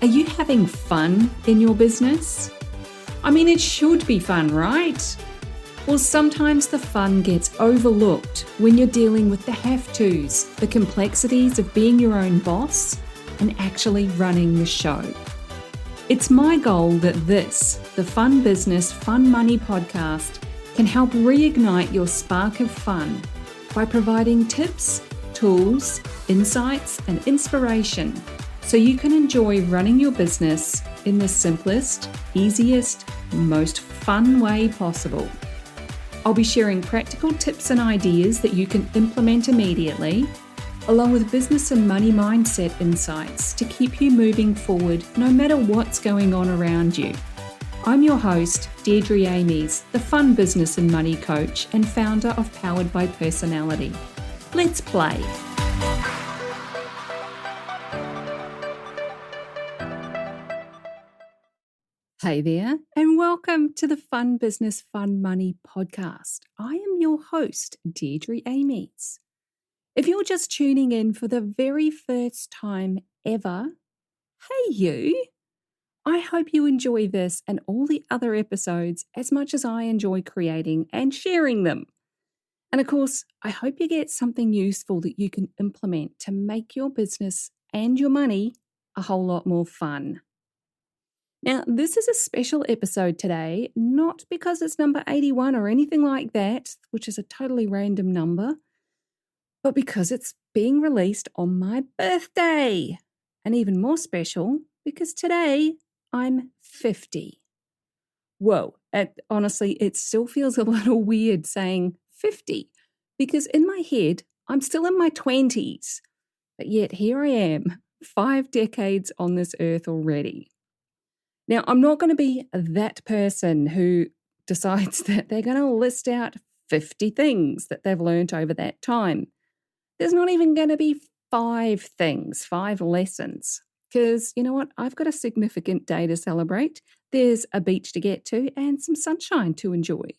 Are you having fun in your business? I mean, it should be fun, right? Well, sometimes the fun gets overlooked when you're dealing with the have-tos, the complexities of being your own boss and actually running the show. It's my goal that this, the Fun Business, Fun Money podcast, can help reignite your spark of fun by providing tips, tools, insights, and inspiration so you can enjoy running your business in the simplest, easiest, most fun way possible. I'll be sharing practical tips and ideas that you can implement immediately, along with business and money mindset insights to keep you moving forward no matter what's going on around you. I'm your host, Deirdre Amies, the Fun Business and Money Coach and founder of Powered by Personality. Let's play. Hey there, and welcome to the Fun Business, Fun Money podcast. I am your host, Deirdre Amies. If you're just tuning in for the very first time ever, hey you! I hope you enjoy this and all the other episodes as much as I enjoy creating and sharing them. And of course, I hope you get something useful that you can implement to make your business and your money a whole lot more fun. Now, this is a special episode today, not because it's number 81 or anything like that, which is a totally random number, but because it's being released on my birthday. And even more special, because today I'm 50. Whoa, honestly, it still feels a little weird saying 50, because in my head, I'm still in my 20s. But yet here I am, 5 decades on this earth already. Now, I'm not going to be that person who decides that they're going to list out 50 things that they've learnt over that time. There's not even going to be 5 things, 5 lessons, because you know what? I've got a significant day to celebrate. There's a beach to get to and some sunshine to enjoy.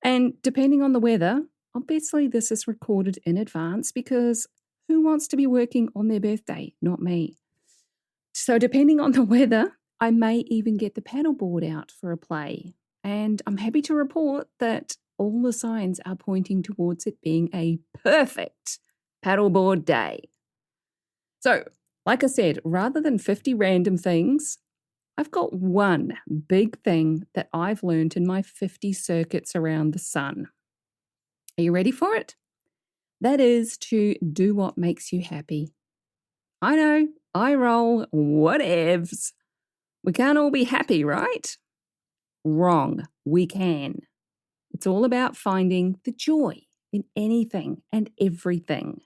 And depending on the weather, obviously this is recorded in advance because who wants to be working on their birthday? Not me. So depending on the weather, I may even get the paddleboard out for a play. And I'm happy to report that all the signs are pointing towards it being a perfect paddleboard day. So, like I said, rather than 50 random things, I've got one big thing that I've learned in my 50 circuits around the sun. Are you ready for it? That is to do what makes you happy. I know, I roll, whatevs. We can't all be happy, right? Wrong, we can. It's all about finding the joy in anything and everything.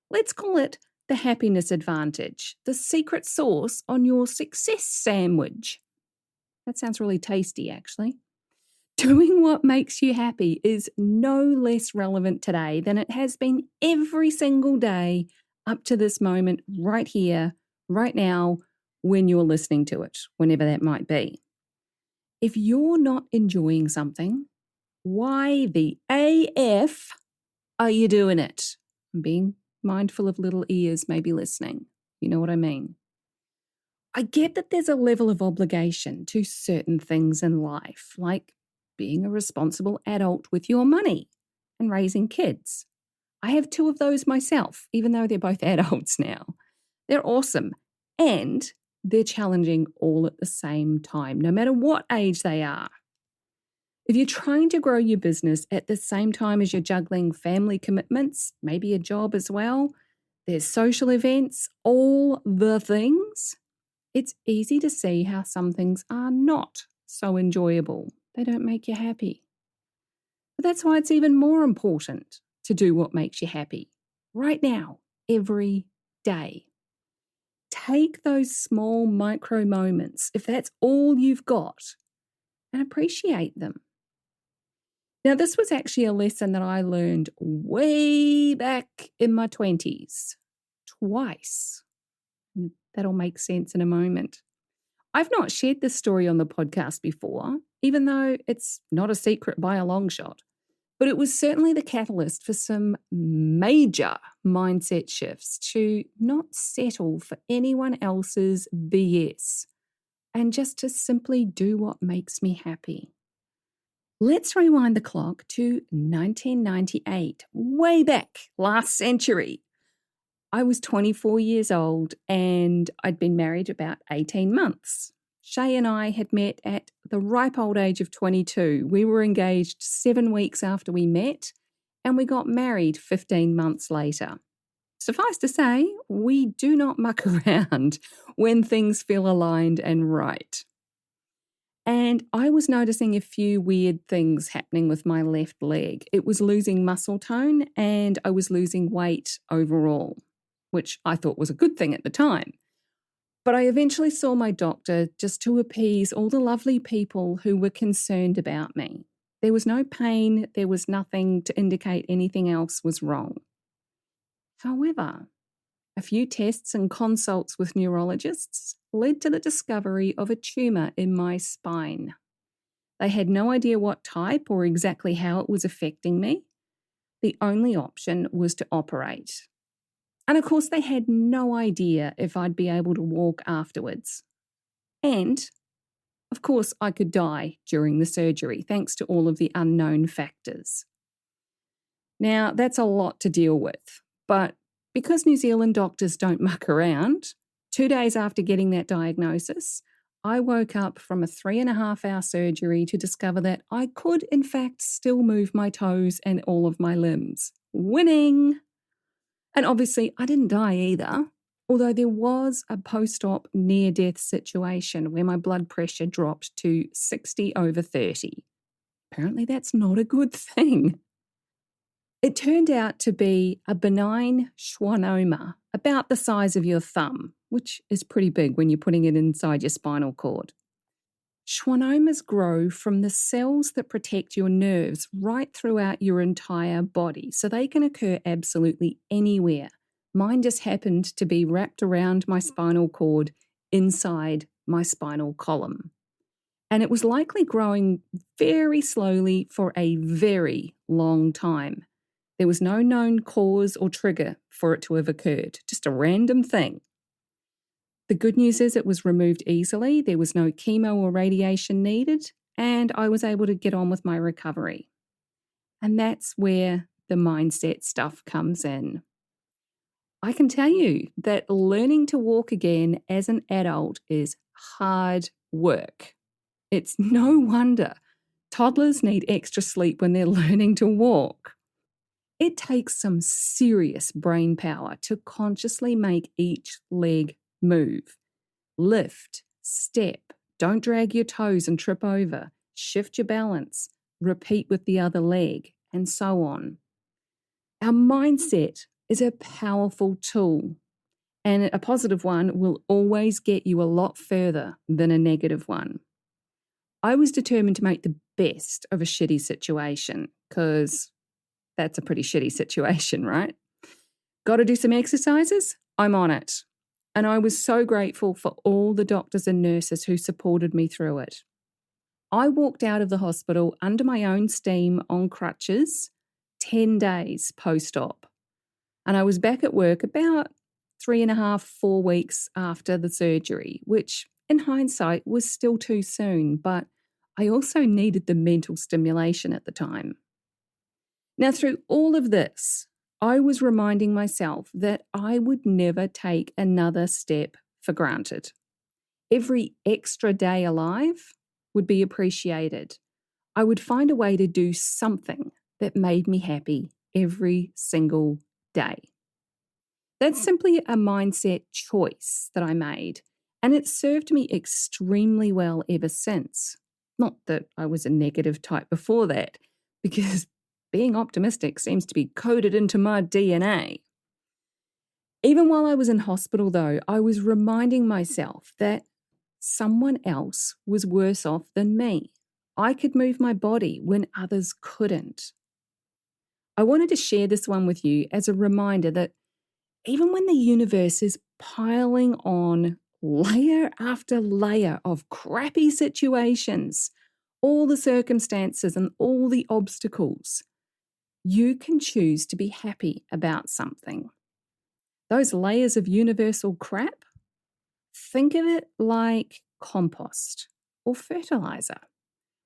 Let's call it the happiness advantage, the secret sauce on your success sandwich. That sounds really tasty, actually. Doing what makes you happy is no less relevant today than it has been every single day up to this moment right here, right now, when you're listening to it, whenever that might be. If you're not enjoying something, why the AF are you doing it? I'm being mindful of little ears maybe listening. You know what I mean? I get that there's a level of obligation to certain things in life, like being a responsible adult with your money and raising kids. I have 2 of those myself, even though they're both adults now. They're awesome. And they're challenging all at the same time, no matter what age they are. If you're trying to grow your business at the same time as you're juggling family commitments, maybe a job as well, there's social events, all the things, it's easy to see how some things are not so enjoyable. They don't make you happy. But that's why it's even more important to do what makes you happy right now, every day. Take those small micro moments, if that's all you've got, and appreciate them. Now, this was actually a lesson that I learned way back in my 20s, twice. That'll make sense in a moment. I've not shared this story on the podcast before, even though it's not a secret by a long shot, but it was certainly the catalyst for some major mindset shifts to not settle for anyone else's BS and just to simply do what makes me happy. Let's rewind the clock to 1998, way back last century. I was 24 years old and I'd been married about 18 months. Shay and I had met at the ripe old age of 22. We were engaged 7 weeks after we met and we got married 15 months later. Suffice to say, we do not muck around when things feel aligned and right. And I was noticing a few weird things happening with my left leg. It was losing muscle tone and I was losing weight overall, which I thought was a good thing at the time. But I eventually saw my doctor just to appease all the lovely people who were concerned about me. There was no pain, there was nothing to indicate anything else was wrong. However, a few tests and consults with neurologists led to the discovery of a tumour in my spine. They had no idea what type or exactly how it was affecting me. The only option was to operate. And of course, they had no idea if I'd be able to walk afterwards. And, of course, I could die during the surgery thanks to all of the unknown factors. Now, that's a lot to deal with, but because New Zealand doctors don't muck around, 2 days after getting that diagnosis, I woke up from a 3.5-hour surgery to discover that I could, in fact, still move my toes and all of my limbs. Winning! And obviously, I didn't die either, although there was a post-op near-death situation where my blood pressure dropped to 60/30. Apparently, that's not a good thing. It turned out to be a benign schwannoma, about the size of your thumb, which is pretty big when you're putting it inside your spinal cord. Schwannomas grow from the cells that protect your nerves right throughout your entire body, so they can occur absolutely anywhere. Mine just happened to be wrapped around my spinal cord inside my spinal column. And it was likely growing very slowly for a very long time. There was no known cause or trigger for it to have occurred, just a random thing. The good news is it was removed easily, there was no chemo or radiation needed, and I was able to get on with my recovery. And that's where the mindset stuff comes in. I can tell you that learning to walk again as an adult is hard work. It's no wonder toddlers need extra sleep when they're learning to walk. It takes some serious brain power to consciously make each leg move. Lift, step, don't drag your toes and trip over, shift your balance, repeat with the other leg, and so on. Our mindset is a powerful tool, and a positive one will always get you a lot further than a negative one. I was determined to make the best of a shitty situation, because that's a pretty shitty situation, right? Got to do some exercises? I'm on it. And I was so grateful for all the doctors and nurses who supported me through it. I walked out of the hospital under my own steam on crutches 10 days post-op. And I was back at work about 3.5, 4 weeks after the surgery, which in hindsight was still too soon, but I also needed the mental stimulation at the time. Now, through all of this, I was reminding myself that I would never take another step for granted. Every extra day alive would be appreciated. I would find a way to do something that made me happy every single day. That's simply a mindset choice that I made, and it served me extremely well ever since. Not that I was a negative type before that, because being optimistic seems to be coded into my DNA. Even while I was in hospital, though, I was reminding myself that someone else was worse off than me. I could move my body when others couldn't. I wanted to share this one with you as a reminder that even when the universe is piling on layer after layer of crappy situations, all the circumstances and all the obstacles, you can choose to be happy about something. Those layers of universal crap, think of it like compost or fertilizer.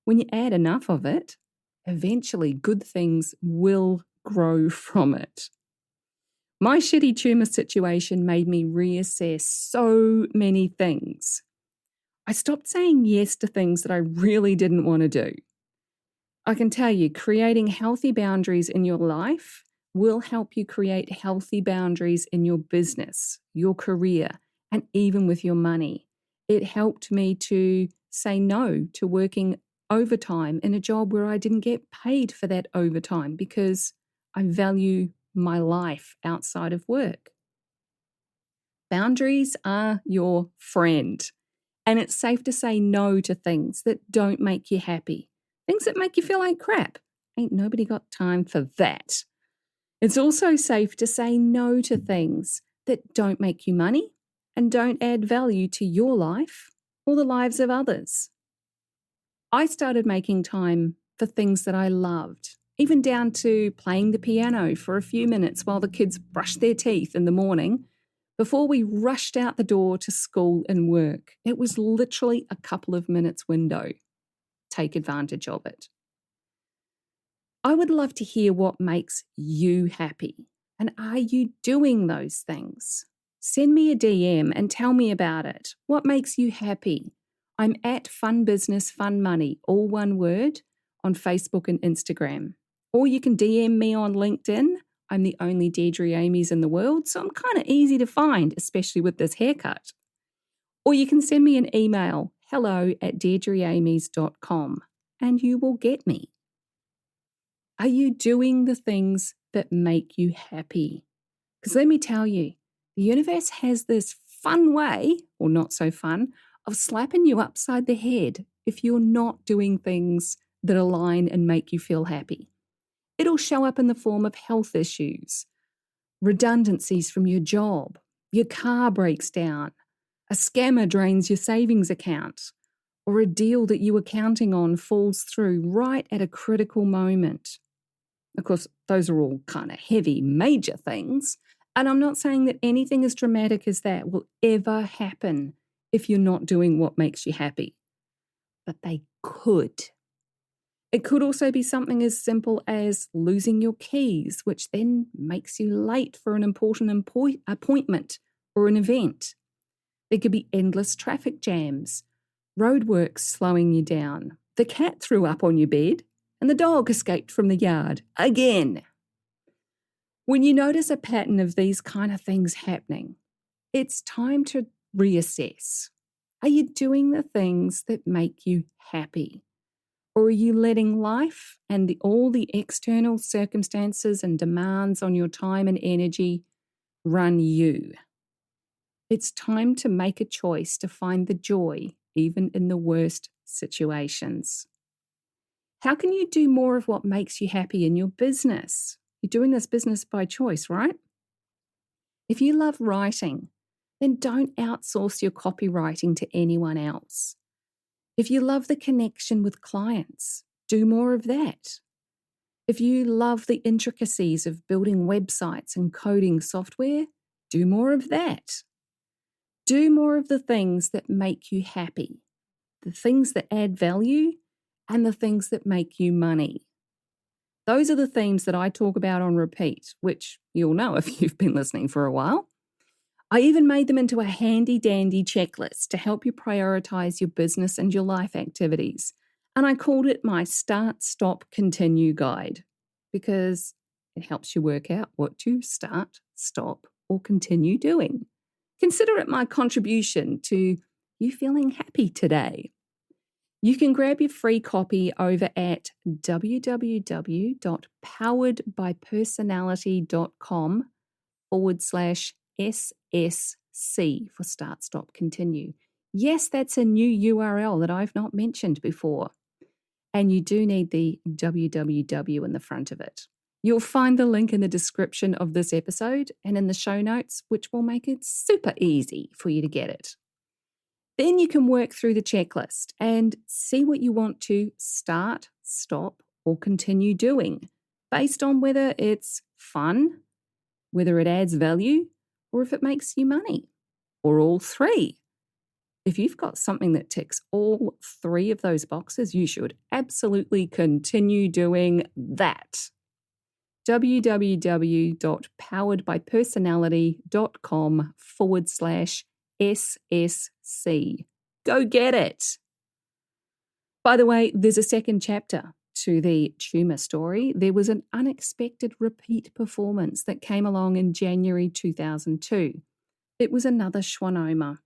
When you add enough of it, eventually good things will grow from it. My shitty tumor situation made me reassess so many things. I stopped saying yes to things that I really didn't want to do. I can tell you, creating healthy boundaries in your life will help you create healthy boundaries in your business, your career, and even with your money. It helped me to say no to working overtime in a job where I didn't get paid for that overtime because I value my life outside of work. Boundaries are your friend, and it's safe to say no to things that don't make you happy. Things that make you feel like crap. Ain't nobody got time for that. It's also safe to say no to things that don't make you money and don't add value to your life or the lives of others. I started making time for things that I loved, even down to playing the piano for a few minutes while the kids brushed their teeth in the morning before we rushed out the door to school and work. It was literally a couple of minutes window. Take advantage of it. I would love to hear what makes you happy. And are you doing those things? Send me a DM and tell me about it. What makes you happy? I'm at Fun Business Fun Money, all one word, on Facebook and Instagram. Or you can DM me on LinkedIn. I'm the only Deirdre Amies in the world, so I'm kind of easy to find, especially with this haircut. Or you can send me an email, hello@deirdreamies.com, and you will get me. Are you doing the things that make you happy? Because let me tell you, the universe has this fun way, or not so fun, of slapping you upside the head if you're not doing things that align and make you feel happy. It'll show up in the form of health issues, redundancies from your job, your car breaks down, a scammer drains your savings account, or a deal that you were counting on falls through right at a critical moment. Of course, those are all kind of heavy, major things, and I'm not saying that anything as dramatic as that will ever happen if you're not doing what makes you happy. But they could. It could also be something as simple as losing your keys, which then makes you late for an important appointment or an event. There could be endless traffic jams, roadworks slowing you down, the cat threw up on your bed, and the dog escaped from the yard again. When you notice a pattern of these kind of things happening, it's time to reassess. Are you doing the things that make you happy? Or are you letting life and all the external circumstances and demands on your time and energy run you? It's time to make a choice to find the joy even in the worst situations. How can you do more of what makes you happy in your business? You're doing this business by choice, right? If you love writing, then don't outsource your copywriting to anyone else. If you love the connection with clients, do more of that. If you love the intricacies of building websites and coding software, do more of that. Do more of the things that make you happy, the things that add value, and the things that make you money. Those are the themes that I talk about on repeat, which you'll know if you've been listening for a while. I even made them into a handy-dandy checklist to help you prioritize your business and your life activities. And I called it my Start, Stop, Continue Guide because it helps you work out what to start, stop, or continue doing. Consider it my contribution to you feeling happy today. You can grab your free copy over at www.poweredbypersonality.com/SSC for Start, Stop, Continue. Yes, that's a new URL that I've not mentioned before. And you do need the www in the front of it. You'll find the link in the description of this episode and in the show notes, which will make it super easy for you to get it. Then you can work through the checklist and see what you want to start, stop, or continue doing based on whether it's fun, whether it adds value, or if it makes you money, or all three. If you've got something that ticks all three of those boxes, you should absolutely continue doing that. www.poweredbypersonality.com/SSC. Go get it. By the way, there's a second chapter to the tumour story. There was an unexpected repeat performance that came along in January 2002. It was another schwannoma.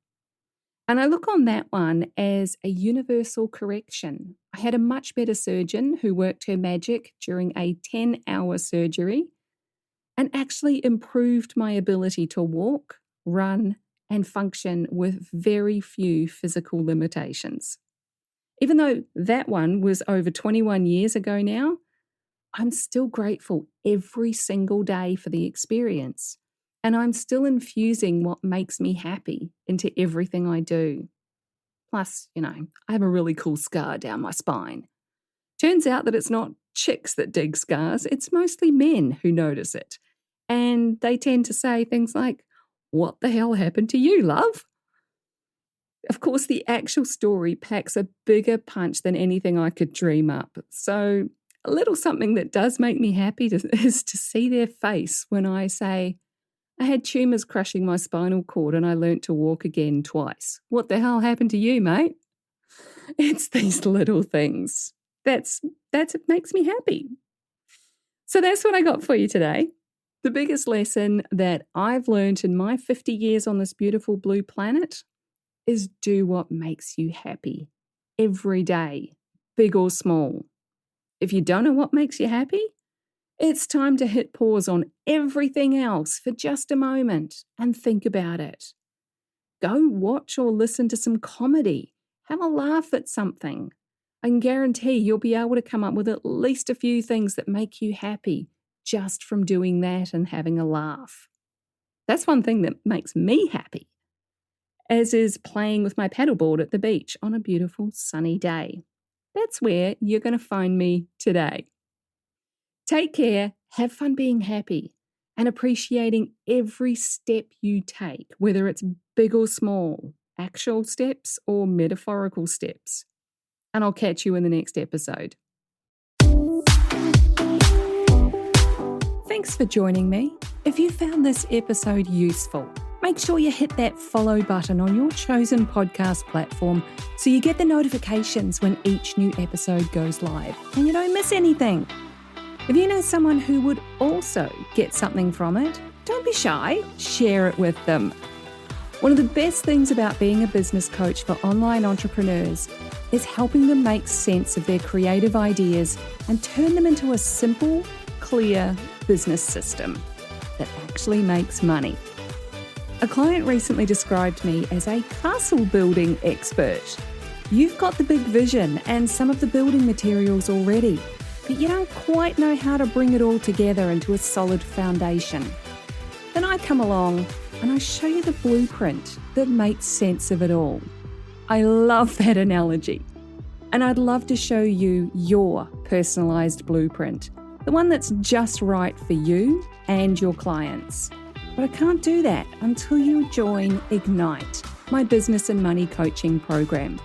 And I look on that one as a universal correction. I had a much better surgeon who worked her magic during a 10-hour surgery and actually improved my ability to walk, run, and function with very few physical limitations. Even though that one was over 21 years ago now, I'm still grateful every single day for the experience. And I'm still infusing what makes me happy into everything I do. Plus, I have a really cool scar down my spine. Turns out that it's not chicks that dig scars, it's mostly men who notice it. And they tend to say things like, "What the hell happened to you, love?" Of course, the actual story packs a bigger punch than anything I could dream up. So a little something that does make me happy is to see their face when I say, "I had tumours crushing my spinal cord and I learnt to walk again twice. What the hell happened to you, mate?" It's these little things. That's what makes me happy. So that's what I got for you today. The biggest lesson that I've learnt in my 50 years on this beautiful blue planet is do what makes you happy every day, big or small. If you don't know what makes you happy, it's time to hit pause on everything else for just a moment and think about it. Go watch or listen to some comedy. Have a laugh at something. I can guarantee you'll be able to come up with at least a few things that make you happy just from doing that and having a laugh. That's one thing that makes me happy, as is playing with my paddleboard at the beach on a beautiful sunny day. That's where you're going to find me today. Take care, have fun being happy, and appreciating every step you take, whether it's big or small, actual steps or metaphorical steps. And I'll catch you in the next episode. Thanks for joining me. If you found this episode useful, make sure you hit that follow button on your chosen podcast platform so you get the notifications when each new episode goes live and you don't miss anything. If you know someone who would also get something from it, don't be shy, share it with them. One of the best things about being a business coach for online entrepreneurs is helping them make sense of their creative ideas and turn them into a simple, clear business system that actually makes money. A client recently described me as a castle building expert. You've got the big vision and some of the building materials already, but you don't quite know how to bring it all together into a solid foundation. Then I come along and I show you the blueprint that makes sense of it all. I love that analogy. And I'd love to show you your personalized blueprint, the one that's just right for you and your clients. But I can't do that until you join Ignite, my business and money coaching program.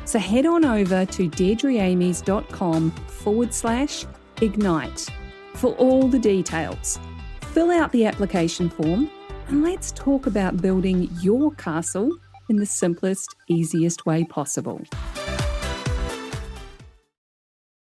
So head on over to deirdreamies.com/Ignite for all the details. Fill out the application form and let's talk about building your castle in the simplest, easiest way possible.